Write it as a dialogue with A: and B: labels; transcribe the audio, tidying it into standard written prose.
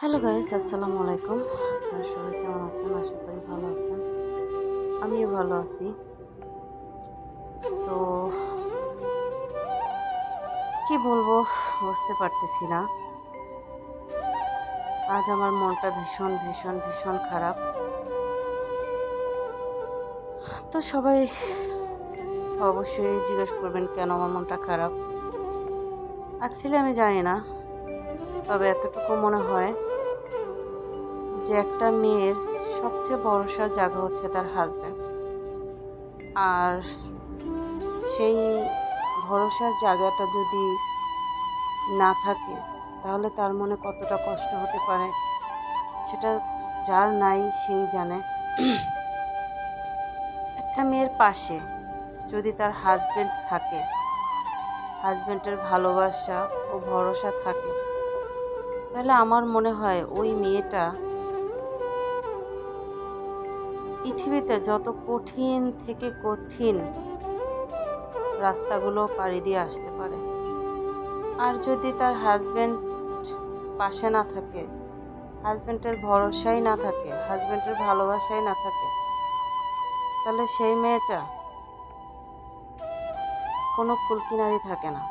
A: Hello guys, আসসালামু আলাইকুম। আপনারা সবাই কেমন আছেন? আশা করি ভালো আছেন। আমিও ভালো আছি। তো কি বলবো বুঝতে পারতেছি না। আজ আমার মনটা ভীষণ ভীষণ ভীষণ খারাপ। তো সবাই অবশ্যই জিজ্ঞেস করবেন কেন আমার মনটা খারাপ। অ্যাকচুয়ালি আমি জানি না, তবে এতটুকু মনে হয় যে একটা মেয়ের সবচেয়ে ভরসার জায়গা হচ্ছে তার হাজব্যান্ড। আর সেই ভরসার জায়গাটা যদি না থাকে তাহলে তার মনে কতটা কষ্ট হতে পারে সেটা যার নাই সেই জানে। একটা মেয়ের পাশে যদি তার হাজবেন্ড থাকে, হাজবেন্ডের ভালোবাসা ও ভরসা থাকে, তাহলে আমার মনে হয় ওই মেয়েটা পৃথিবীতে যত কঠিন থেকে কঠিন রাস্তাগুলো পাড়ি দিয়ে আসতে পারে। আর যদি তার হাজবেন্ড পাশে না থাকে, হাজবেন্ডের ভরসাই না থাকে, হাজবেন্ডের ভালোবাসাই না থাকে, তাহলে সেই মেয়েটা কোনো কুলকিনারি থাকে না।